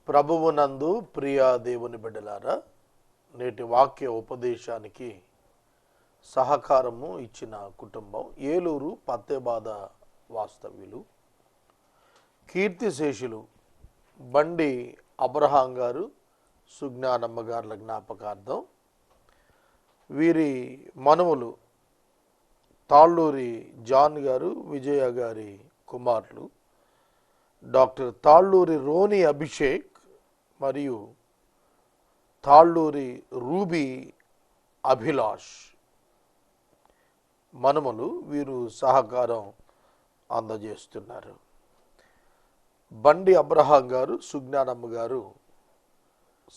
ప్రభువునందు ప్రియ దేవుని బిడ్డలారా, నేటి వాక్య ఉపదేశానికి సహకారము ఇచ్చిన కుటుంబం ఏలూరు పత్తేబాద వాస్తవ్యులు కీర్తిశేషులు బండి అబ్రహాం గారు, సుజ్ఞానమ్మ గారుల జ్ఞాపకార్థం వీరి మనుమలు తాళ్ళూరి జాన్ గారు, విజయ గారి కుమారులు డాక్టర్ తాళ్ళూరి రోని అభిషేక్ మరియు తాళ్ళూరి రూబీ అభిలాష్ మనుమలు వీరు సహకారం అందజేస్తున్నారు. బండి అబ్రహాం గారు, సుజ్ఞానమ్మ గారు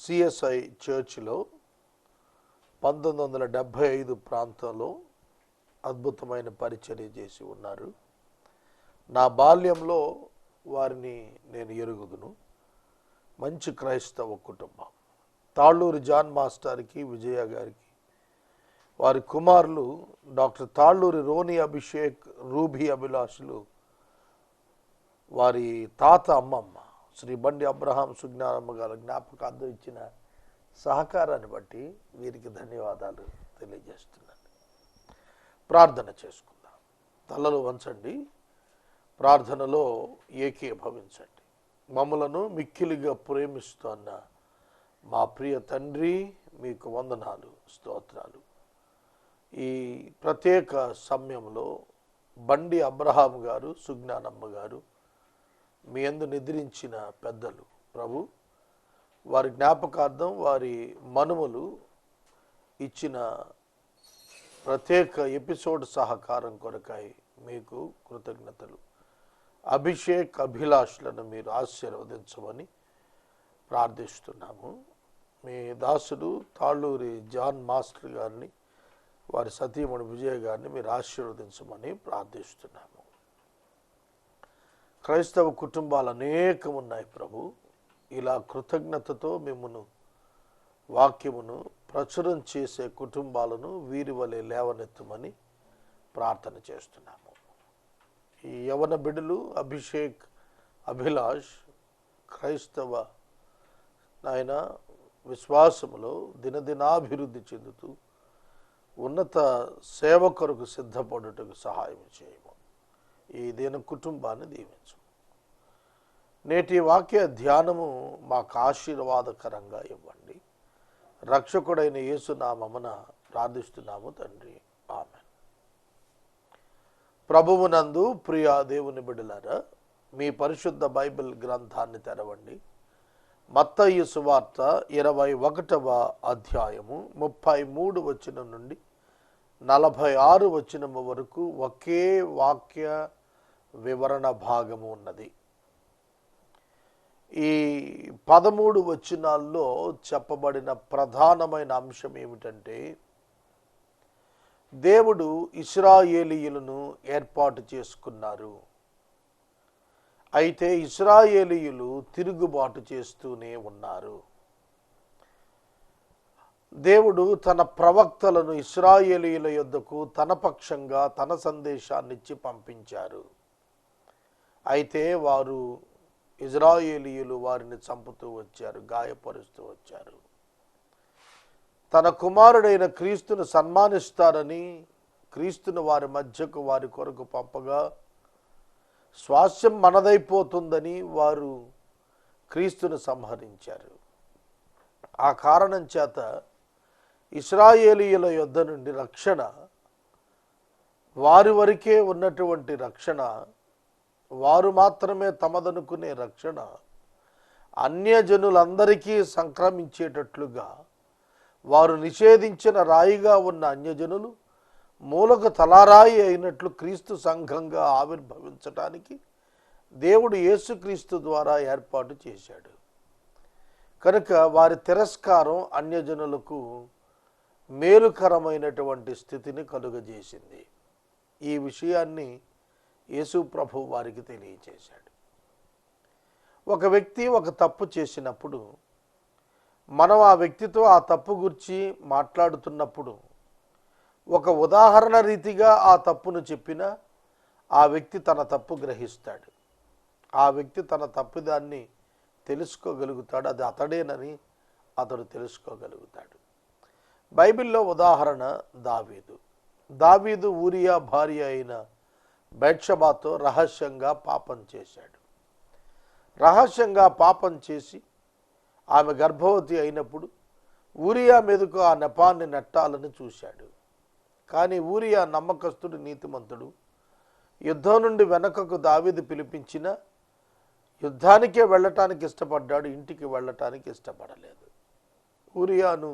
సిఎస్ఐ చర్చిలో 1975 ప్రాంతంలో అద్భుతమైన పరిచర్య చేసి ఉన్నారు. నా బాల్యంలో వారిని నేను ఎరుగుదును. మంచి క్రైస్తవ కుటుంబం. తాళ్ళూరి జాన్ మాస్టర్కి, విజయ గారికి వారి కుమారులు డాక్టర్ తాళ్ళూరి రోని అభిషేక్, రూబీ అభిలాషులు వారి తాత అమ్మమ్మ శ్రీ బండి అబ్రహాం సుజ్ఞానమ్మ గారి జ్ఞాపకార్థం ఇచ్చిన సహకారాన్ని బట్టి వీరికి ధన్యవాదాలు తెలియజేస్తున్నాను. ప్రార్థన చేసుకుందాం. తలలు వంచండి, ప్రార్థనలో ఏకీభవించండి. మమ్మలను మిక్కిలిగా ప్రేమిస్తున్న మా ప్రియ తండ్రి, మీకు వందనాలు, స్తోత్రాలు. ఈ ప్రత్యేక సమయంలో బండి అబ్రహాం గారు, సుజ్ఞానమ్మ గారు మీ యందు నిద్రించిన పెద్దలు ప్రభు, వారి జ్ఞాపకార్థం వారి మనుమలు ఇచ్చిన ప్రత్యేక ఎపిసోడ్ సహకారం కొరకై మీకు కృతజ్ఞతలు. అభిషేక్, అభిలాష్లను మీరు ఆశీర్వదించమని ప్రార్థిస్తున్నాము. మీ దాసుడు తాళ్ళూరి జాన్ మాస్టర్ గారిని, వారి సతీమణి విజయ గారిని మీరు ఆశీర్వదించమని ప్రార్థిస్తున్నాము. క్రైస్తవ కుటుంబాలు అనేకం ఉన్నాయి ప్రభు. ఇలా కృతజ్ఞతతో మిమ్మను వాక్యమును ప్రచురం చేసే కుటుంబాలను వీరి వలె లేవనెత్తమని ప్రార్థన చేస్తున్నాము. ఈ యవన బిడ్డలు అభిషేక్, అభిలాష్ క్రైస్తవ నాయన విశ్వాసములో దినదినాభివృద్ధి చెందుతూ ఉన్నత సేవ కొరకు సిద్ధపడుటకు సహాయం చేయము. ఈ దీన కుటుంబాన్ని దీవించు. నేటి వాక్య ధ్యానము మాకు ఆశీర్వాదకరంగా ఇవ్వండి. రక్షకుడైన యేసునామమున ప్రార్థిస్తున్నాము తండ్రి, ఆమేన్. ప్రభువునందు ప్రియ దేవుని బిడ్డలారా, మీ పరిశుద్ధ బైబిల్ గ్రంథాన్ని తెరవండి. మత్తయి సువార్త 21వ అధ్యాయము 33 వచనం నుండి 46 వచనము వరకు ఒకే వాక్య వివరణ భాగము ఉన్నది. ఈ 13 వచనాల్లో చెప్పబడిన ప్రధానమైన అంశం ఏమిటంటే, దేవుడు ఇశ్రాయేలీయులను ఏర్పాటు చేసుకున్నారు. అయితే ఇశ్రాయేలీయులు తిరుగుబాటు చేస్తూనే ఉన్నారు. దేవుడు తన ప్రవక్తలను ఇశ్రాయేలీయుల యొద్దకు తన పక్షంగా తన సందేశాన్నిచ్చి పంపించారు. అయితే ఇశ్రాయేలీయులు వారిని చంపుతూ వచ్చారు, గాయపరుస్తూ వచ్చారు. తన కుమారుడైన క్రీస్తును సన్మానిస్తారని క్రీస్తును వారి మధ్యకు వారి కొరకు పంపగా స్వాస్యం మనదైపోతుందని వారు క్రీస్తును సంహరించారు. ఆ కారణం చేత ఇశ్రాయేలీయుల యొద్ద నుండి రక్షణ, వారి వరకే ఉన్నటువంటి రక్షణ, వారు మాత్రమే తమదనుకునే రక్షణ అన్యజనులందరికీ సంక్రమించేటట్లుగా వారు నిషేధించిన రాయిగా ఉన్న అన్యజనులు మూలకు తలారాయి అయినట్లు క్రీస్తు సంఘంగా ఆవిర్భవించటానికి దేవుడు యేసుక్రీస్తు ద్వారా ఏర్పాటు చేశాడు. కనుక వారి తిరస్కారం అన్యజనులకు మేలుకరమైనటువంటి స్థితిని కలుగజేసింది. ఈ విషయాన్ని యేసు ప్రభు వారికి తెలియచేశాడు. ఒక వ్యక్తి ఒక తప్పు చేసినప్పుడు మనం ఆ వ్యక్తితో ఆ తప్పు గురించి మాట్లాడుతున్నప్పుడు ఒక ఉదాహరణ రీతిగా ఆ తప్పును చెప్పినా ఆ వ్యక్తి తన తప్పు గ్రహిస్తాడు. ఆ వ్యక్తి తన తప్పిదాన్ని తెలుసుకోగలుగుతాడు, అది అతడేనని అతడు తెలుసుకోగలుగుతాడు. బైబిల్లో ఉదాహరణ దావీదు ఊరియా భార్య అయిన బెత్షెబాతో రహస్యంగా పాపం చేశాడు. రహస్యంగా పాపం చేసి ఆమె గర్భవతి అయినప్పుడు ఊరియా మీదకు ఆ నెపాన్ని నెట్టాలని చూశాడు. కానీ ఊరియా నమ్మకస్తుడు, నీతిమంతుడు. యుద్ధం నుండి వెనకకు దావీదు పిలిపించిన యుద్ధానికే వెళ్ళటానికి ఇష్టపడ్డాడు, ఇంటికి వెళ్ళటానికి ఇష్టపడలేదు. ఊరియాను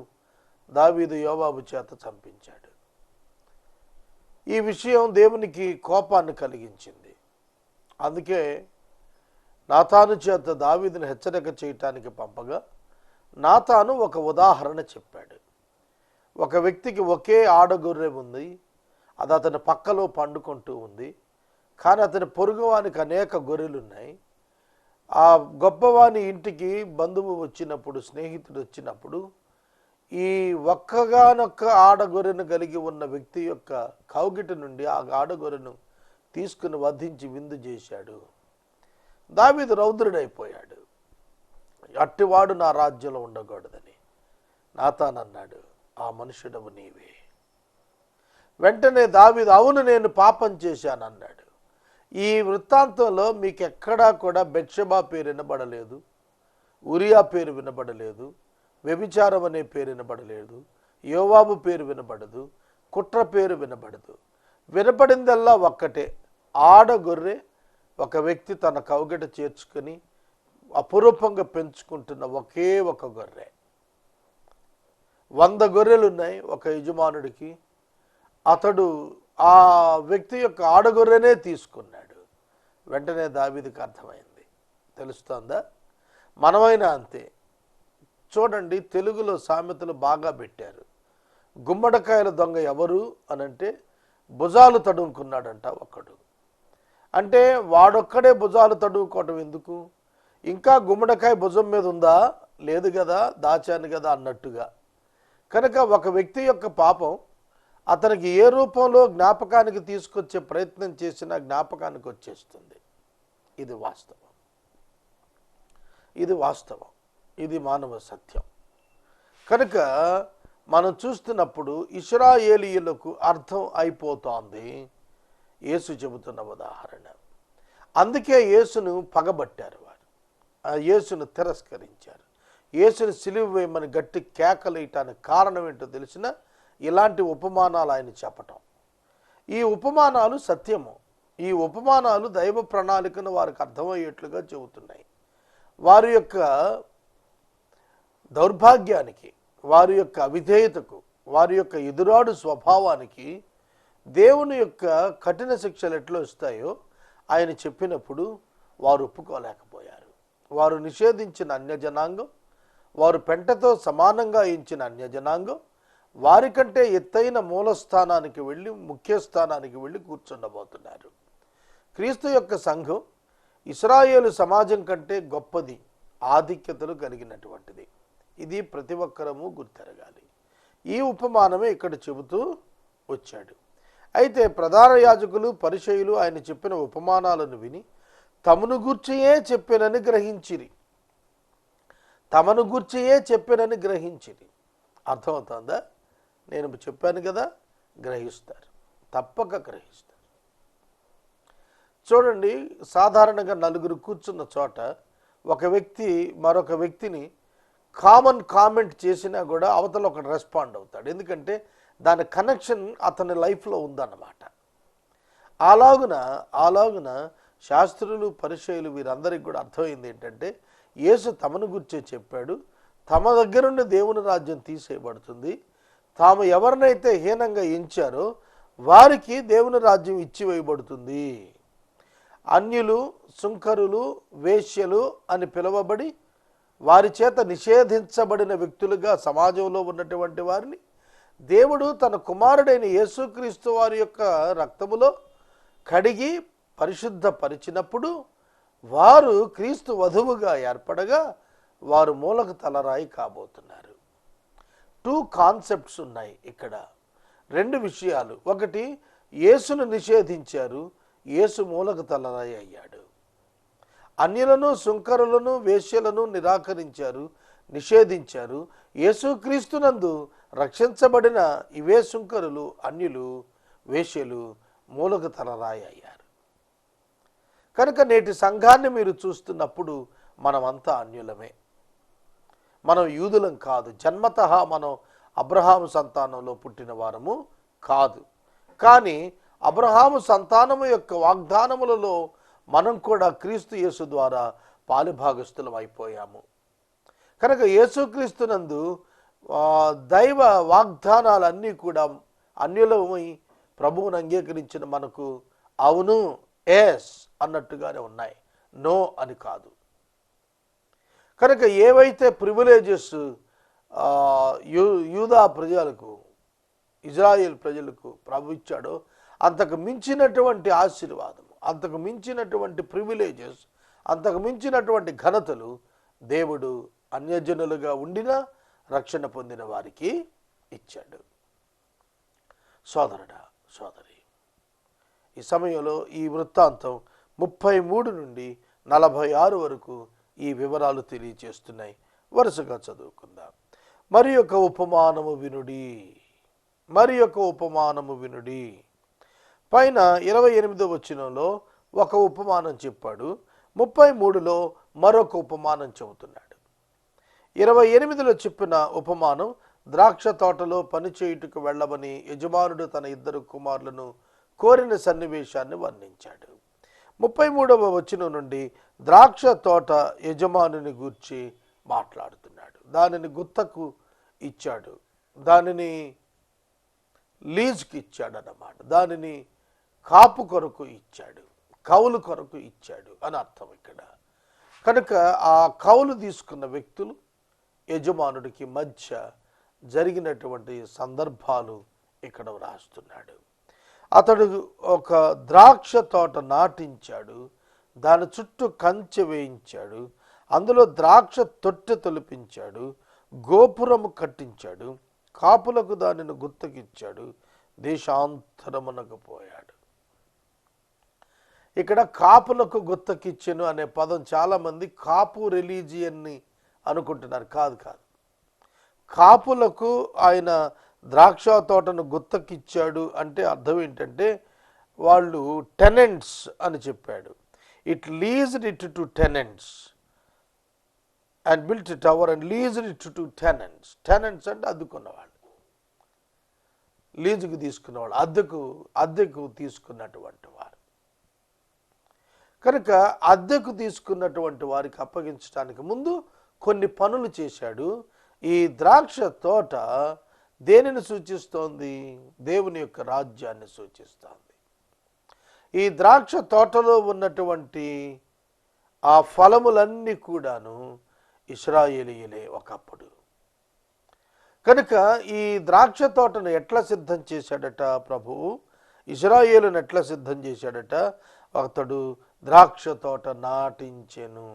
దావీదు యోవాబు చేత చంపించాడు. ఈ విషయం దేవునికి కోపాన్ని కలిగించింది. అందుకే నాతాను చేత దావీదును హెచ్చరిక చేయటానికి పంపగా నాతాను ఒక ఉదాహరణ చెప్పాడు. ఒక వ్యక్తికి ఒకే ఆడగొర్రె ఉంది, అది అతని పక్కలో పండుకుంటూ ఉంది. కానీ అతని పొరుగువానికి అనేక గొర్రెలు ఉన్నాయి. ఆ గొప్పవాని ఇంటికి బంధువు వచ్చినప్పుడు, స్నేహితుడు వచ్చినప్పుడు ఈ ఒక్కగానొక్క ఆడగొర్రెను కలిగి ఉన్న వ్యక్తి యొక్క కౌగిట నుండి ఆ ఆడగొర్రెను తీసుకుని వధించి విందు చేశాడు. దావీదు రౌద్రుడైపోయాడు. అట్టివాడు నా రాజ్యంలో ఉండకూడదని నాతాను అన్నాడు, ఆ మనుషుడవు నీవే. వెంటనే దావీదు, అవును నేను పాపం చేశాను అన్నాడు. ఈ వృత్తాంతంలో మీకు ఎక్కడా కూడా బెత్షెబా పేరు వినబడలేదు, ఊరియా పేరు వినబడలేదు, వ్యభిచారం అనే పేరు వినబడలేదు, యోవాబు పేరు వినబడదు, కుట్ర పేరు వినబడదు. వినపడిందల్లా ఒక్కటే, ఆడగొర్రె ఒక వ్యక్తి తన కౌగిట చేర్చుకొని అపురూపంగా పెంచుకుంటున్న ఒకే ఒక గొర్రె. 100 గొర్రెలు ఉన్నాయి ఒక యజమానుడికి. అతడు ఆ వ్యక్తి యొక్క ఆడగొర్రెనే తీసుకున్నాడు. వెంటనే దావీదుకి అర్థమైంది. తెలుస్తోందా? మనమైనా అంతే. చూడండి, తెలుగులో సామెతలు బాగా పెట్టారు. గుమ్మడికాయల దొంగ ఎవరు అనంటే భుజాలు తడుముకున్నాడంట ఒకడు. అంటే వాడొక్కడే భుజాలు తడుముకోవటం ఎందుకు? ఇంకా గుమ్మడికాయ భుజం మీద ఉందా? లేదు కదా, దాచాను కదా అన్నట్టుగా. కనుక ఒక వ్యక్తి యొక్క పాపం అతనికి ఏ రూపంలో జ్ఞాపకానికి తీసుకొచ్చే ప్రయత్నం చేసినా జ్ఞాపకానికి వచ్చేస్తుంది. ఇది వాస్తవం, ఇది మానవ సత్యం. కనుక మనం చూస్తున్నప్పుడు ఇశ్రాయేలీయులకు అర్థం అయిపోతోంది యేసు చెబుతున్న ఉదాహరణ. అందుకే యేసును పగబట్టారు వారు, యేసును తిరస్కరించారు. యేసును సిలువ వేయమని గట్టి కేకలేయటానికి కారణం ఏంటో తెలిసిన ఇలాంటి ఉపమానాలు ఆయన చెప్పటం. ఈ ఉపమానాలు సత్యము. ఈ ఉపమానాలు దైవ ప్రణాళికను వారికి అర్థమయ్యేట్లుగా చెబుతున్నాయి. వారి యొక్క దౌర్భాగ్యానికి, వారి యొక్క అవిధేయతకు, వారి యొక్క ఎదురాడు స్వభావానికి దేవుని యొక్క కఠిన శిక్షలు ఎట్లా వస్తాయో ఆయన చెప్పినప్పుడు వారు ఒప్పుకోలేకపోయారు. వారు నిషేధించిన అన్యజనాంగం, వారు పెంటతో సమానంగా ఎంచిన అన్యజనాంగం వారికంటే ఎత్తైన మూలస్థానానికి వెళ్ళి, ముఖ్య స్థానానికి వెళ్ళి కూర్చుండబోతున్నారు. క్రీస్తు యొక్క సంఘం ఇశ్రాయేలు సమాజం కంటే గొప్పది, ఆధిక్యతలు కలిగినటువంటిది. ఇది ప్రతి ఒక్కరము గుర్తెరగాలి. ఈ ఉపమానమే ఇక్కడ చెబుతూ వచ్చాడు. అయితే ప్రధాన యాజకులు, పరిసయ్యులు ఆయన చెప్పిన ఉపమానాలను విని తమను గూర్చియే చెప్పినని గ్రహించిరి. అర్థమవుతుందా? నేను చెప్పాను కదా, గ్రహిస్తారు, తప్పక గ్రహిస్తారు. చూడండి, సాధారణంగా నలుగురు కూర్చున్న చోట ఒక వ్యక్తి మరొక వ్యక్తిని కామన్ కామెంట్ చేసినా కూడా అవతల ఒకటి రెస్పాండ్ అవుతాడు. ఎందుకంటే దాని కనెక్షన్ అతని లైఫ్లో ఉందన్నమాట. అలాగున శాస్త్రులు, పరిసయ్యులు వీరందరికీ కూడా అర్థమైంది ఏంటంటే యేసు తమను గుర్చే చెప్పాడు. తమ దగ్గర నుండి దేవుని రాజ్యం తీసేయబడుతుంది. తాము ఎవరినైతే హీనంగా ఎంచారో వారికి దేవుని రాజ్యం ఇచ్చివేయబడుతుంది. అన్యులు, సుంకరులు, వేశ్యలు అని పిలువబడి వారి చేత నిషేధించబడిన వ్యక్తులుగా సమాజంలో ఉన్నటువంటి వారిని దేవుడు తన కుమారుడైన యేసుక్రీస్తు వారి యొక్క రక్తములో కడిగి పరిశుద్ధపరిచినప్పుడు వారు క్రీస్తు వధువుగా ఏర్పడగా వారు మూలకు తలరాయి కాబోతున్నారు. 2 కాన్సెప్ట్స్ ఉన్నాయి ఇక్కడ, 2 విషయాలు. ఒకటి, యేసును నిషేధించారు, యేసు మూలకు తలరాయి అయ్యాడు. అన్యులను, సుంకరులను, వేశ్యలను నిరాకరించారు, నిషేధించారు. యేసుక్రీస్తునందు రక్షించబడిన ఇవే సుంకరులు, అన్యులు, వేశ్యలు మూలకు తలరాయి అయ్యారు. కనుక నేటి సంఘాన్ని మీరు చూస్తున్నప్పుడు మనమంతా అన్యులమే. మనం యూదులం కాదు. జన్మతః మనం అబ్రహాము సంతానంలో పుట్టిన వారము కాదు. కానీ అబ్రహాము సంతానము యొక్క వాగ్దానములలో మనం కూడా క్రీస్తు యేసు ద్వారా పాలుభాగస్థులం అయిపోయాము. కనుక యేసుక్రీస్తునందు దైవ వాగ్దానాలన్నీ కూడా అన్యులమై ప్రభువును అంగీకరించిన మనకు అవును, ఎస్ అన్నట్టుగానే ఉన్నాయి, నో అని కాదు. కనుక ఏవైతే ప్రివిలేజెస్ యూదా ప్రజలకు, ఇజ్రాయేల్ ప్రజలకు ప్రభు ఇచ్చాడో అంతకు మించినటువంటి ఆశీర్వాదం, అంతకు మించినటువంటి ప్రివిలేజెస్, అంతకు మించినటువంటి ఘనతలు దేవుడు అన్యజనులుగా ఉండినా రక్షణ పొందిన వారికి ఇచ్చాడు. సోదరుడా, సోదరి, ఈ సమయంలో ఈ వృత్తాంతం 33 నుండి 46 వరకు ఈ వివరాలు తెలియచేస్తున్నాయి. వరుసగా చదువుకుందాం. మరి యొక్క ఉపమానము వినుడి, మరి యొక్క ఉపమానము వినుడి. పైన 28వ వచనంలో ఒక ఉపమానం చెప్పాడు, 33లో మరొక ఉపమానం చెబుతున్నాడు. 28లో చెప్పిన ఉపమానం ద్రాక్ష తోటలో పనిచేయుటకు వెళ్ళమని యజమానుడు తన 2 కుమారులను కోరిన సన్నివేశాన్ని వర్ణించాడు. 33వ వచనం నుండి ద్రాక్ష తోట యజమానుని గూర్చి మాట్లాడుతున్నాడు. దానిని గుత్తకు ఇచ్చాడు, దానిని లీజ్కి ఇచ్చాడు అన్నమాట. దానిని కాపు కొరకు ఇచ్చాడు, కౌలు కొరకు ఇచ్చాడు అని అర్థం ఇక్కడ. కనుక ఆ కౌలు తీసుకున్న వ్యక్తులు యజమానుడికి మధ్య జరిగినటువంటి సందర్భాలు ఇక్కడ వ్రాస్తున్నాడు. అతడు ఒక ద్రాక్ష తోట నాటించాడు, దాని చుట్టూ కంచె వేయించాడు, అందులో ద్రాక్ష తొట్టె తొలిపించాడు, గోపురము కట్టించాడు, కాపులకు దానిని గుత్తకిచ్చాడు, దేశాంతరమునకు పోయాడు. ఇక్కడ కాపులకు గుత్తకిచ్చెను అనే పదం చాలామంది కాపు రిలీజియన్ని అనుకుంటున్నారు. కాదు కాదు, కాపులకు ఆయన ద్రాక్ష తోటను గుత్తకిచ్చాడు అంటే అర్థం ఏంటంటే వాళ్ళు టెనెంట్స్ అని చెప్పాడు. It leased it to tenants and built it our and leased it to tenants. Tenants అంటే అద్దుకున్నవాళ్ళు, లీజుకు తీసుకున్నవాళ్ళు, అద్దెకు తీసుకున్నటువంటి వారు. కనుక అద్దెకు తీసుకున్నటువంటి వారికి అప్పగించడానికి ముందు కొన్ని పనులు చేశాడు. ఈ ద్రాక్ష తోట దేనిని సూచిస్తోంది? దేవుని యొక్క రాజ్యాన్ని సూచిస్తోంది. ఈ ద్రాక్ష తోటలో ఉన్నటువంటి ఆ ఫలములన్నీ కూడాను ఇశ్రాయేలీయులే ఒకప్పుడు. కనుక ఈ ద్రాక్ష తోటను ఎట్లా సిద్ధం చేశాడట ప్రభువు? ఇశ్రాయేలును ఎట్లా సిద్ధం చేశాడట? అతడు ద్రాక్ష తోట నాటించెను.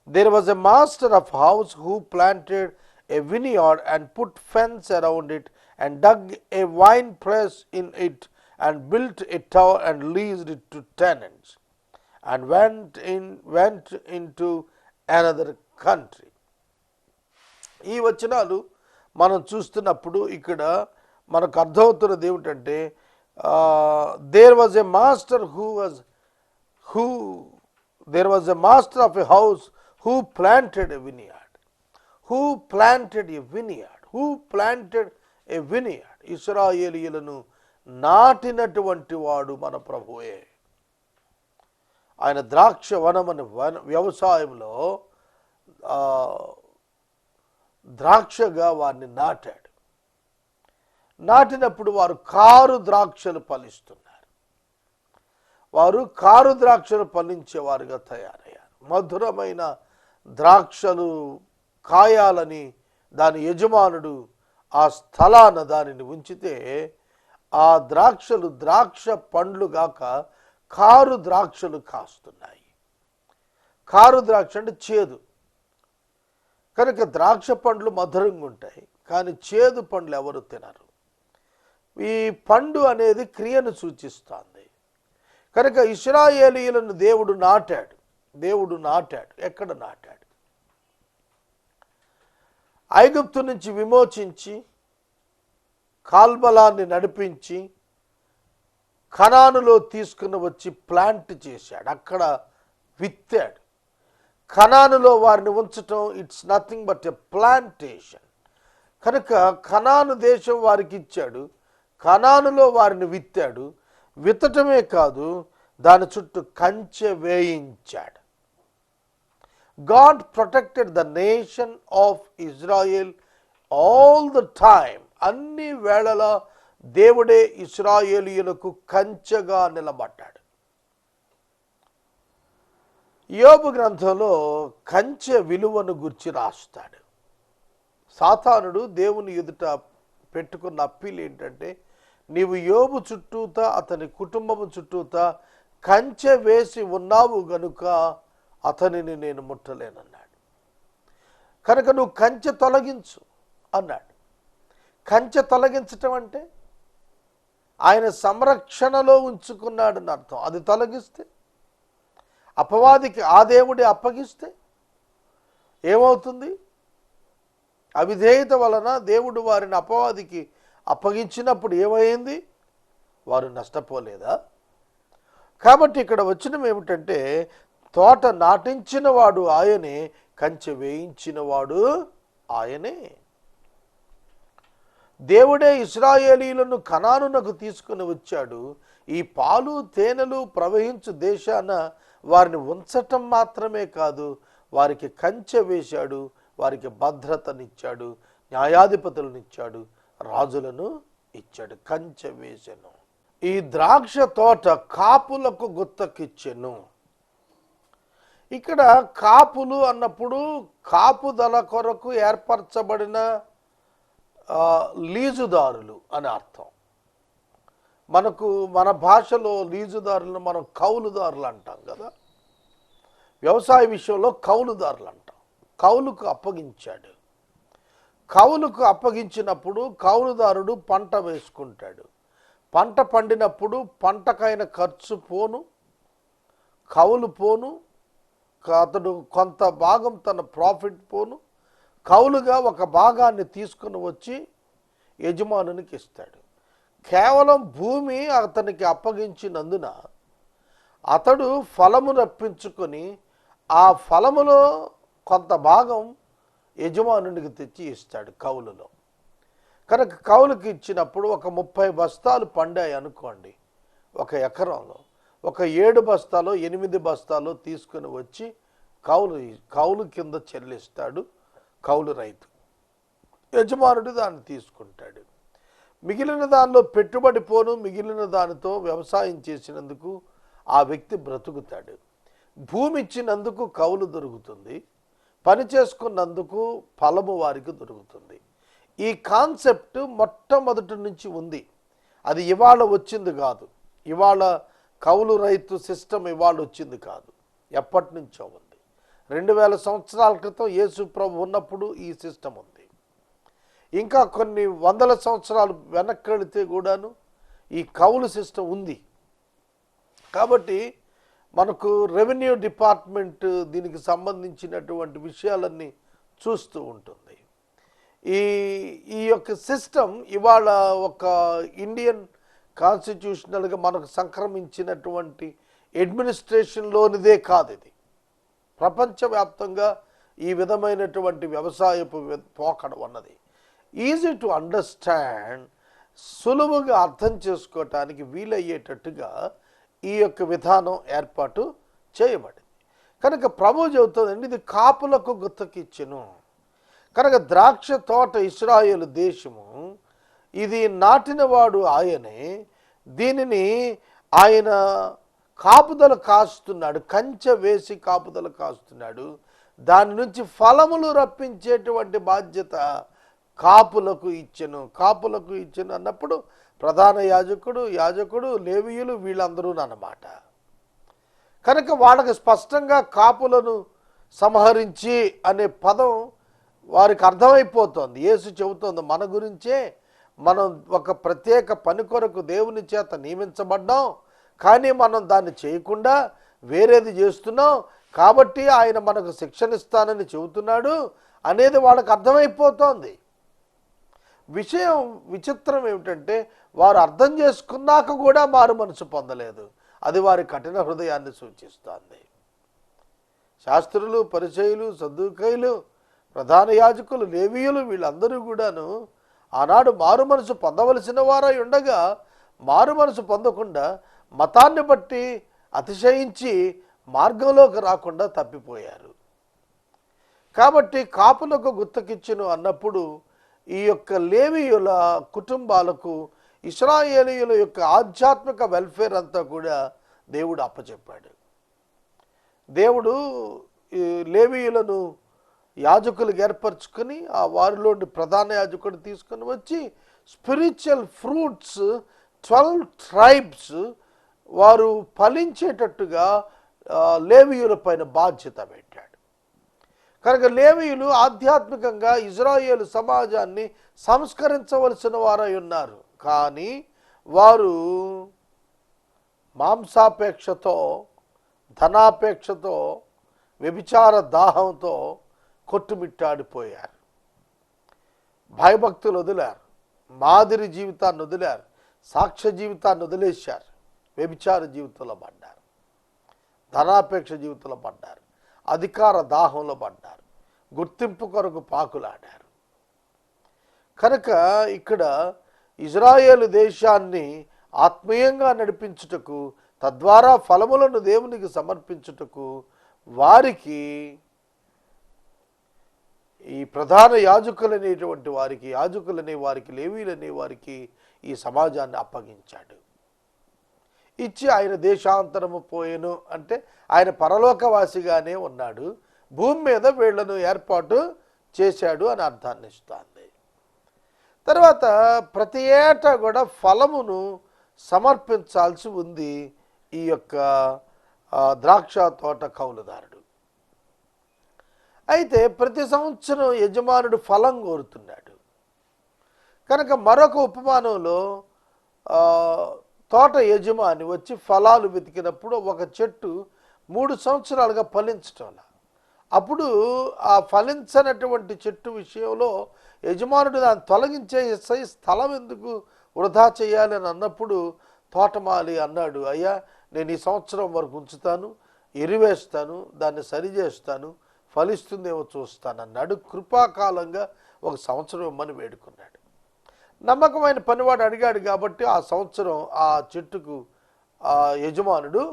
There was a master of house who planted a vineyard and put fence around it and dug a wine press in it and built a tower and leased it to tenants and went into another country. ఈ వచనాలు మనం చూస్తున్నప్పుడు ఇక్కడ మనకు అర్థమవుతున్నది ఏమిటంటే there was a master of a house who planted a vineyard. Who planted a vineyard? Who planted a vineyard? ఇశ్రాయేలీయులను నాటినటువంటి వాడు మన ప్రభువే. ఆయన ద్రాక్ష వనమని వ్యవసాయంలో ద్రాక్షగా వారిని నాటాడు. నాటినప్పుడు వారు కారు ద్రాక్షలు ఫలిస్తున్నారు. వారు కారు ద్రాక్షలు ఫలించేవారుగా తయారయ్యారు. మధురమైన ద్రాక్షలు కాయాలని దాని యజమానుడు ఆ స్థలాన దానిని ఉంచితే ఆ ద్రాక్షలు ద్రాక్ష పండ్లు గాక కారు ద్రాక్షలు కాస్తున్నాయి. కారు ద్రాక్ష అంటే చేదు. కనుక ద్రాక్ష పండ్లు మధురంగా ఉంటాయి, కానీ చేదు పండ్లు ఎవరు తినరు. ఈ పండు అనేది క్రియను సూచిస్తుంది. కనుక ఇశ్రాయేలీయులను దేవుడు నాటాడు. దేవుడు నాటాడు. ఎక్కడ నాటాడు? ఐగుప్తు నుంచి విమోచించి కాల్బలాన్ని నడిపించి కనానులో తీసుకుని వచ్చి ప్లాంట్ చేశాడు. అక్కడ విత్తాడు. కనానులో వారిని ఉంచటం it's nothing but a plantation. కనుక కనాను దేశం వారికి ఇచ్చాడు. కనానులో వారిని విత్తాడు. విత్తటమే కాదు, దాని చుట్టూ కంచె వేయించాడు. God protected the nation of Israel all the time. అన్ని వేళలా దేవుడే ఇశ్రాయేలీయులకు కంచెగా నిలబడ్డాడు. యోబు గ్రంథంలో కంచె విలువను గురించి రాస్తాడు. సాతానుడు దేవుని ఎదుట పెట్టుకున్న అప్పీల్ ఏంటంటే, నీవు యోబు చుట్టూతా అతని కుటుంబము చుట్టూతా కంచె వేసి ఉన్నావు గనుక అతనిని నేను ముట్టలేనన్నాడు. కనుక నువ్వు కంచె తొలగించు అన్నాడు. కంచె తొలగించటం అంటే ఆయన సంరక్షణలో ఉంచుకున్నాడని అర్థం. అది తొలగిస్తే, అపవాదికి ఆ దేవుడి అప్పగిస్తే ఏమవుతుంది? అవిధేయత వలన దేవుడు వారిని అపవాదికి అప్పగించినప్పుడు ఏమైంది? వారు నష్టపోలేదా? కాబట్టి ఇక్కడ వచనం ఏమిటంటే, తోట నాటించిన వాడు ఆయనే, కంచె వేయించిన వాడు ఆయనే. దేవుడే ఇశ్రాయేలీయులను కనానునకు తీసుకుని వచ్చాడు. ఈ పాలు తేనెలు ప్రవహించు దేశాన వారిని ఉంచటం మాత్రమే కాదు, వారికి కంచె వేశాడు, వారికి భద్రతనిచ్చాడు, న్యాయాధిపతులనిచ్చాడు, రాజులను ఇచ్చాడు. కంచె వేసెను. ఈ ద్రాక్ష తోట కాపులకు గుత్తకిచ్చెను. ఇక్కడ కాపులు అన్నప్పుడు కాపుదల కొరకు ఏర్పరచబడిన లీజుదారులు అని అర్థం. మన భాషలో లీజుదారులను మనం కౌలుదారులు అంటాం కదా. వ్యవసాయ విషయంలో కౌలుదారులు అంటాం. కౌలుకు అప్పగించాడు. కౌలుకు అప్పగించినప్పుడు కౌలుదారుడు పంట వేసుకుంటాడు. పంట పండినప్పుడు పంటకైన ఖర్చు పోను, కౌలు పోను, అతడు కొంత భాగం తన ప్రాఫిట్ పోను, కౌలుగా ఒక భాగాన్ని తీసుకుని వచ్చి యజమానునికి ఇస్తాడు. కేవలం భూమి అతనికి అప్పగించినందున అతడు ఫలము రప్పించుకొని ఆ ఫలములో కొంత భాగం యజమానునికి తెచ్చి ఇస్తాడు కౌలులో. కనుక కౌలుకి ఇచ్చినప్పుడు ఒక 30 బస్తాలు పండాయి అనుకోండి ఒక ఎకరంలో, ఒక 7 బస్తాలో 8 బస్తాలో తీసుకుని వచ్చి కౌలు కింద చెల్లిస్తాడు కౌలు రైతు. యజమానుడు దాన్ని తీసుకుంటాడు. మిగిలిన దానిలో పెట్టుబడి పోను, మిగిలిన దానితో వ్యవసాయం చేసినందుకు ఆ వ్యక్తి బ్రతుకుతాడు. భూమి ఇచ్చినందుకు కౌలు దొరుకుతుంది, పని చేసుకున్నందుకు ఫలము వారికి దొరుకుతుంది. ఈ కాన్సెప్ట్ మొట్టమొదటి నుంచి ఉంది. అది ఇవాళ వచ్చింది కాదు. ఇవాళ కౌలు రైతు సిస్టమ్ ఇవాళ వచ్చింది కాదు, ఎప్పటి నుంచో ఉంది. 2000 సంవత్సరాల క్రితం యేసు ప్రభు ఉన్నప్పుడు ఈ సిస్టమ్ ఉంది. ఇంకా కొన్ని వందల సంవత్సరాలు వెనక్కి వెళితే కూడాను ఈ కౌలు సిస్టమ్ ఉంది. కాబట్టి మనకు రెవెన్యూ డిపార్ట్మెంట్ దీనికి సంబంధించినటువంటి విషయాలన్నీ చూస్తూ ఉంటుంది. ఈ యొక్క సిస్టమ్ ఇవాళ ఒక ఇండియన్ కాన్స్టిట్యూషనల్గా మనకు సంక్రమించినటువంటి అడ్మినిస్ట్రేషన్లోనిదే కాదు. ఇది ప్రపంచవ్యాప్తంగా ఈ విధమైనటువంటి వ్యవసాయపు పోకడ ఉన్నది. ఈజీ టు అండర్స్టాండ్, సులువుగా అర్థం చేసుకోవటానికి వీలయ్యేటట్టుగా ఈ యొక్క విధానం ఏర్పాటు చేయబడింది. కనుక ప్రభు చెబుతుందండి, ఇది కాపులకు గుత్తకిచ్చెను. కనుక ద్రాక్ష తోట ఇశ్రాయేలు దేశము, ఇది నాటినవాడు ఆయనే, దీనిని ఆయన కాపుదల కాస్తున్నాడు, కంచె వేసి కాపుదల కాస్తున్నాడు. దాని నుంచి ఫలములు రప్పించేటువంటి బాధ్యత కాపులకు ఇచ్చెను. కాపులకు ఇచ్చెను అన్నప్పుడు ప్రధాన యాజకుడు లేవీయులు వీళ్ళందరూ అన్నమాట. కనుక వాళ్ళకి స్పష్టంగా కాపులను సంహరించి అనే పదం వారికి అర్థమైపోతుంది. యేసు చెబుతోంది మన గురించే, మనం ఒక ప్రత్యేక పని కొరకు దేవుని చేత నియమించబడ్డాం, కానీ మనం దాన్ని చేయకుండా వేరేది చేస్తున్నాం. కాబట్టి ఆయన మనకు శిక్షనిస్తానని చెబుతున్నాడు అనేది వాళ్ళకు అర్థమైపోతోంది. విషయం విచిత్రం ఏమిటంటే వారు అర్థం చేసుకున్నాక కూడా మారు మనసు పొందలేదు. అది వారి కఠిన హృదయాన్ని సూచిస్తోంది. శాస్త్రులు, పరిసయ్యులు, సద్దూకయ్యులు, ప్రధాన యాజకులు, లేవీయులు వీళ్ళందరూ కూడాను ఆనాడు మారు మనసు పొందవలసిన వారై ఉండగా మారు మనసు పొందకుండా మతాన్ని బట్టి అతిశయించి మార్గంలోకి రాకుండా తప్పిపోయారు. కాబట్టి కాపులకు గుత్తకిచ్చును అన్నప్పుడు ఈ యొక్క లేవీయుల కుటుంబాలకు ఇశ్రాయేలీయుల యొక్క ఆధ్యాత్మిక వెల్ఫేర్ అంతా కూడా దేవుడు అప్పచెప్పాడు. దేవుడు ఈ లేవీయులను యాజకులకు ఏర్పరచుకొని ఆ వారిలోని ప్రధాన యాజకుడు తీసుకొని వచ్చి స్పిరిచువల్ ఫ్రూట్స్ 12 ట్రైబ్స్ వారు ఫలించేటట్టుగా లేవీయుల పైన బాధ్యత పెట్టాడు. కనుక లేవీయులు ఆధ్యాత్మికంగా ఇజ్రాయేలు సమాజాన్ని సంస్కరించవలసిన వారై ఉన్నారు. కానీ వారు మాంసాపేక్షతో, ధనాపేక్షతో, వ్యభిచార దాహంతో కొట్టుమిట్టాడిపోయారు. భయభక్తులు వదిలారు, మాదిరి జీవితాన్ని వదిలారు, సాక్ష్య జీవితాన్ని వదిలేశారు, వ్యభిచార జీవితంలో పడ్డారు, ధనాపేక్ష జీవితంలో పడ్డారు, అధికార దాహంలో పడ్డారు, గుర్తింపు కొరకు పాకులాడారు. కనుక ఇక్కడ ఇజ్రాయేలు దేశాన్ని ఆత్మీయంగా నడిపించుటకు, తద్వారా ఫలములను దేవునికి సమర్పించుటకు వారికి ఈ ప్రధాన యాజకులనేటువంటి వారికి, యాజకులనే వారికి, లేవీలనే వారికి ఈ సమాజాన్ని అప్పగించాడు. ఇచ్చి ఆయన దేశాంతరము పోయెను అంటే ఆయన పరలోకవాసిగానే ఉన్నాడు, భూమి మీద వీళ్లను ఏర్పాటు చేశాడు అని అర్థాన్ని ఇస్తుంది. తర్వాత ప్రతి ఏటా కూడా ఫలమును సమర్పించాల్సి ఉంది ఈ యొక్క ద్రాక్ష తోట కౌలుదారుడు. అయితే ప్రతి సంవత్సరం యజమానుడు ఫలం కోరుతున్నాడు. కనుక మరొక ఉపమానంలో తోట యజమాని వచ్చి ఫలాలు వెతికినప్పుడు ఒక చెట్టు 3 సంవత్సరాలుగా ఫలించటం, అప్పుడు ఆ ఫలించనటువంటి చెట్టు విషయంలో యజమానుడు దాన్ని తొలగించే స్థలం ఎందుకు వృధా చేయాలి అని అన్నప్పుడు తోటమాలి అన్నాడు, అయ్యా నేను ఈ సంవత్సరం వరకు ఉంచుతాను, ఎరివేస్తాను, దాన్ని సరిచేస్తాను, ఫలిస్తుందేమో చూస్తాను అన్నాడు. కృపాకాలంగా 1 సంవత్సరం ఇమ్మని వేడుకున్నాడు. నమ్మకమైన పనివాడు అడిగాడు కాబట్టి ఆ సంవత్సరం ఆ చెట్టుకు ఆ యజమానుడు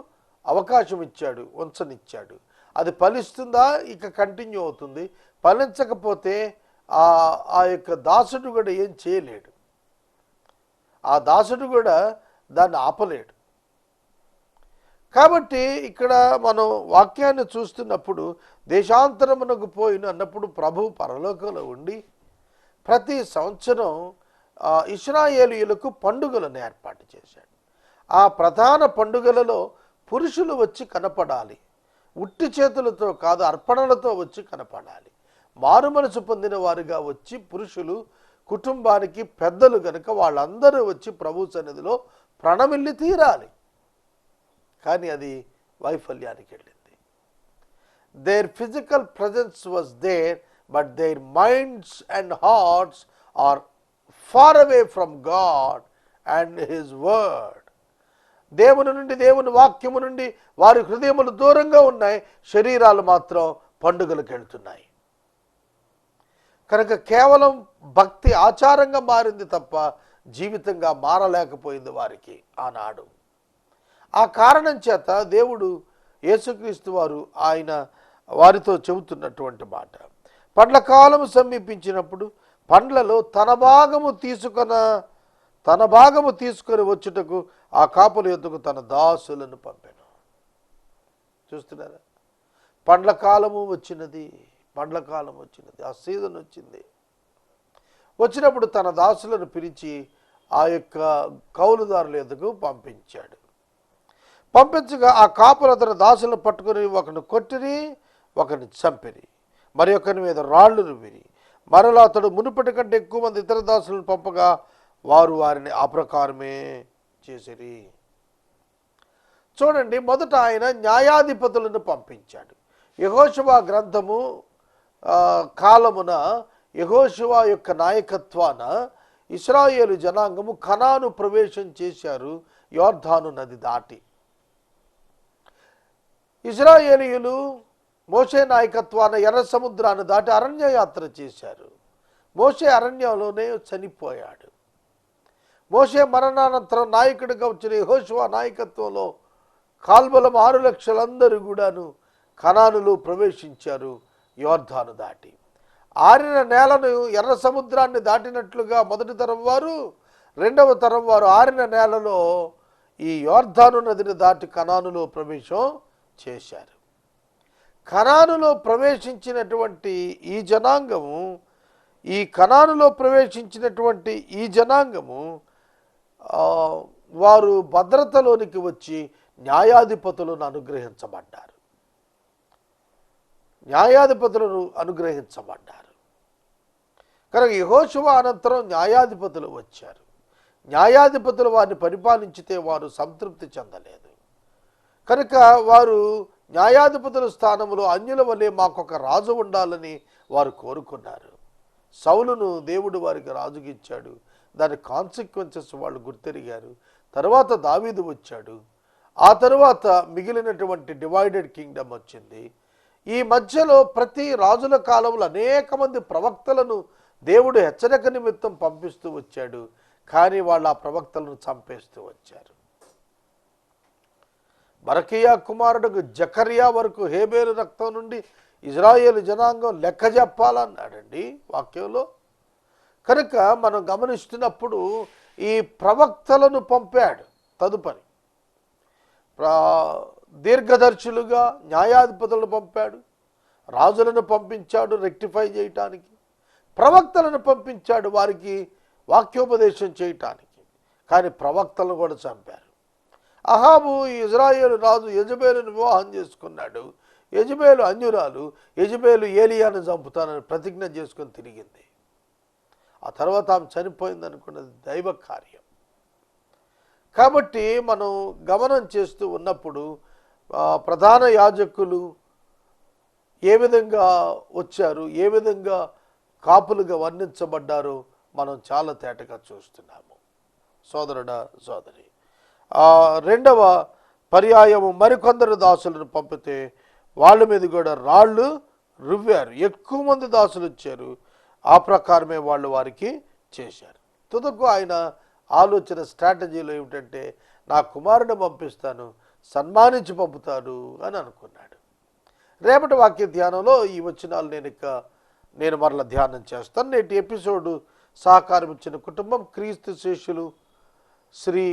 అవకాశం ఇచ్చాడు, ఉంచనిచ్చాడు. అది ఫలిస్తుందా ఇక కంటిన్యూ అవుతుంది, ఫలించకపోతే ఆ యొక్క దాసుడు కూడా ఏం చేయలేడు, ఆ దాసుడు కూడా దాన్ని ఆపలేడు. కాబట్టి ఇక్కడ మనం వాక్యాన్ని చూస్తున్నప్పుడు దేశాంతరమునకు పోయిన అన్నప్పుడు ప్రభు పరలోకంలో ఉండి ప్రతి సంవత్సరం ఇశ్రాయేలీయులకు పండుగలను ఏర్పాటు చేశాడు. ఆ ప్రధాన పండుగలలో పురుషులు వచ్చి కనపడాలి, ఉట్టి చేతులతో కాదు అర్పణలతో వచ్చి కనపడాలి. మారు మనసు పొందిన వారుగా వచ్చి పురుషులు కుటుంబానికి పెద్దలు గనుక వాళ్ళందరూ వచ్చి ప్రభు సన్నిధిలో ప్రణమిల్లి తీరాలి. కానీ అది వైఫల్యానికి వెళ్ళింది. Their physical presence was there, but their minds and hearts are far away from God and his word. దేవుని నుండి, దేవుని వాక్యము నుండి వారి హృదయములు దూరంగా ఉన్నాయి, శరీరాలు మాత్రం పండుగలకు వెళ్తున్నాయి. కనుక కేవలం భక్తి ఆచారంగా మారింది తప్ప జీవితంగా మారలేకపోయింది వారికి ఆనాడు. ఆ కారణం చేత దేవుడు యేసుక్రీస్తు వారు ఆయన వారితో చెబుతున్నటువంటి మాట, పండ్ల కాలం సమీపించినప్పుడు పండ్లలో తన భాగము తీసుకొని వచ్చుటకు ఆ కాపుల యొద్దకు తన దాసులను పంపెను. చూస్తున్నారా, పండ్ల కాలము వచ్చినది, ఆ సీజన్ వచ్చింది. వచ్చినప్పుడు తన దాసులను పిలిచి ఆ యొక్క కౌలుదారుల యొద్దకు పంపించాడు. పంపించగా ఆ కాపులు అతని దాసులను పట్టుకుని ఒకరిని కొట్టిరి, ఒకరిని చంపిరి, మరి ఒకరి మీద రాళ్ళు రువ్విరి. మరలా అతడు మునుపటి కంటే ఎక్కువ మంది ఇతర దాసులను పంపగా వారు వారిని ఆ ప్రకారమే చేసిరి. చూడండి, మొదట ఆయన న్యాయాధిపతులను పంపించాడు. యెహోషువ గ్రంథము కాలమున యెహోషువ యొక్క నాయకత్వాన ఇశ్రాయేలు జనాంగము కనాను ప్రవేశం చేశారు యోర్దాను నది దాటి. ఇశ్రాయేలీయులు మోషే నాయకత్వాన ఎర్ర సముద్రాన్ని దాటి అరణ్యయాత్ర చేశారు. మోషే అరణ్యంలోనే చనిపోయాడు. మోషే మరణానంతరం నాయకుడిగా వచ్చిన యెహోషువ నాయకత్వంలో కాల్బలం 6 లక్షలందరూ కూడాను కనానులో ప్రవేశించారు యోర్దాను దాటి. ఆరిన నేలను ఎర్ర సముద్రాన్ని దాటినట్లుగా మొదటి తరం వారు, రెండవ తరం వారు ఆరిన నేలలో ఈ యోర్దాను నదిని దాటి కనానులో ప్రవేశం చేశారు. కనానులో ప్రవేశించినటువంటి ఈ జనాంగము, ఈ కనానులో ప్రవేశించినటువంటి ఈ జనాంగము వారు భద్రతలోనికి వచ్చి న్యాయాధిపతులను అనుగ్రహించబడ్డారు. కనుక యెహోషువ అనంతరం న్యాయాధిపతులు వచ్చారు. న్యాయాధిపతులు వారిని పరిపాలించితే వారు సంతృప్తి చెందలేదు. కనుక వారు న్యాయాధిపతుల స్థానంలో అన్యుల వలె మాకొక రాజు ఉండాలని వారు కోరుకున్నారు. సౌలును దేవుడు వారికి రాజుకి ఇచ్చాడు. దాని కాన్సిక్వెన్సెస్ వాళ్ళు గుర్తెరిగారు. తర్వాత దావీదు వచ్చాడు. ఆ తరువాత మిగిలినటువంటి డివైడెడ్ కింగ్డమ్ వచ్చింది. ఈ మధ్యలో ప్రతి రాజుల కాలంలో అనేక మంది ప్రవక్తలను దేవుడు హెచ్చరిక నిమిత్తం పంపిస్తూ వచ్చాడు. కానీ వాళ్ళు ఆ ప్రవక్తలను చంపేస్తూ వచ్చారు. బరకియా కుమారుడు జకర్యా వరకు హేబేలు రక్తం నుండి ఇజ్రాయేలు జనాంగం లెక్క చెప్పాలన్నాడండి వాక్యంలో. కనుక మనం గమనిస్తున్నప్పుడు ఈ ప్రవక్తలను పంపాడు. తదుపరి దీర్ఘదర్శులుగా న్యాయాధిపతులను పంపాడు. రాజులను పంపించాడు రెక్టిఫై చేయటానికి. ప్రవక్తలను పంపించాడు వారికి వాక్యోపదేశం చేయటానికి. కానీ ప్రవక్తలను కూడా చంపారు. అహాబు ఇజ్రాయేలు రాజు యెజబేలును వివాహం చేసుకున్నాడు. యెజబేలు అన్యురాలు. యెజబేలు ఏలియాను చంపుతానని ప్రతిజ్ఞ చేసుకొని తిరిగింది. ఆ తర్వాత ఆమె చనిపోయింది అనుకున్నది దైవ కార్యం. కాబట్టి మనం గమనం చేస్తూ ఉన్నప్పుడు ప్రధాన యాజకులు ఏ విధంగా వచ్చారు, ఏ విధంగా కాపులుగా వర్ణించబడ్డారో మనం చాలా తేటగా చూస్తున్నాము. సోదరుడా, సోదరి, రెండవ పర్యాయము మరికొందరు దాసులను పంపితే వాళ్ళ మీద కూడా రాళ్ళు రువ్వారు. ఎక్కువ మంది దాసులు వచ్చారు. ఆ ప్రకారమే వాళ్ళు వారికి చేశారు. తుదకు ఆయన ఆలోచన స్ట్రాటజీలో ఏమిటంటే, నా కుమారుని పంపిస్తాను, సన్మానించి పంపుతాడు అని అనుకున్నాడు. రేపటి వాక్య ధ్యానంలో ఈ వచనాలు నేను మరలా ధ్యానం చేస్తాను. నేటి ఎపిసోడు సహకారం ఇచ్చిన కుటుంబం క్రీస్తు శిష్యులు శ్రీ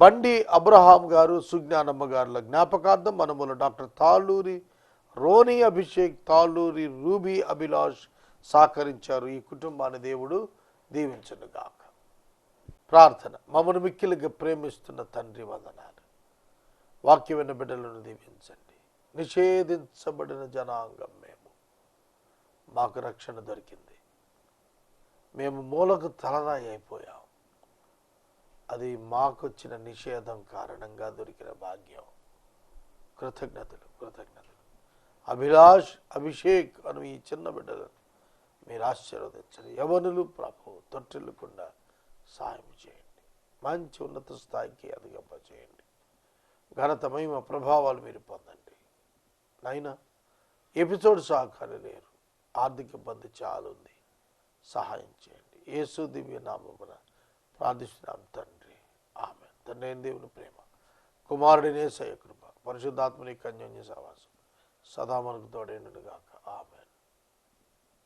బండి అబ్రహాం గారు, సుజ్ఞానమ్మ గారుల జ్ఞాపకార్థం మనముల డాక్టర్ తాళ్ళూరి రోని అభిషేక్, తాళ్ళూరి రూబీ అభిలాష్ సహకరించారు. ఈ కుటుంబాన్ని దేవుడు దీవించునుగాక. ప్రార్థన. మమ్మల్ని మిక్కిలిగా ప్రేమిస్తున్న తండ్రి వందనాలు. వాక్యమైన బిడ్డలను దీవించండి. నిషేధించబడిన జనాంగం మాకు రక్షణ దొరికింది. మేము మూలకు తలరాయి అయిపోయాం. అది మాకొచ్చిన నిషేధం కారణంగా దొరికిన భాగ్యం. కృతజ్ఞతలు. అభిలాష్, అభిషేక్ అను ఈ చిన్న బిడ్డలను మీరు ఆశీర్వదించండి. యవనులు ప్రభు తొట్టిల్లకుండా సాయం చేయండి. మంచి ఉన్నత స్థాయికి ఎదగంపచేయండి. ఘనత, మహిమ, ప్రభావాలు మీరు పొందండి. నాయనా, ఎపిసోడ్ సహకారం లేరు, ఆర్థిక ఇబ్బంది చాలా ఉంది, సహాయం చేయండి. యేసు దివ్య నామమున ప్రార్థిస్తున్నాం తండ్రి, ఆమేన్. తండ్రి అయిన దేవుని ప్రేమ, కుమారుడిని యేసయ్య కృప, పరిశుద్ధాత్మని అన్యోన్య సహవాసం సదా మనకు తోడైనగాక. ఆమేన్.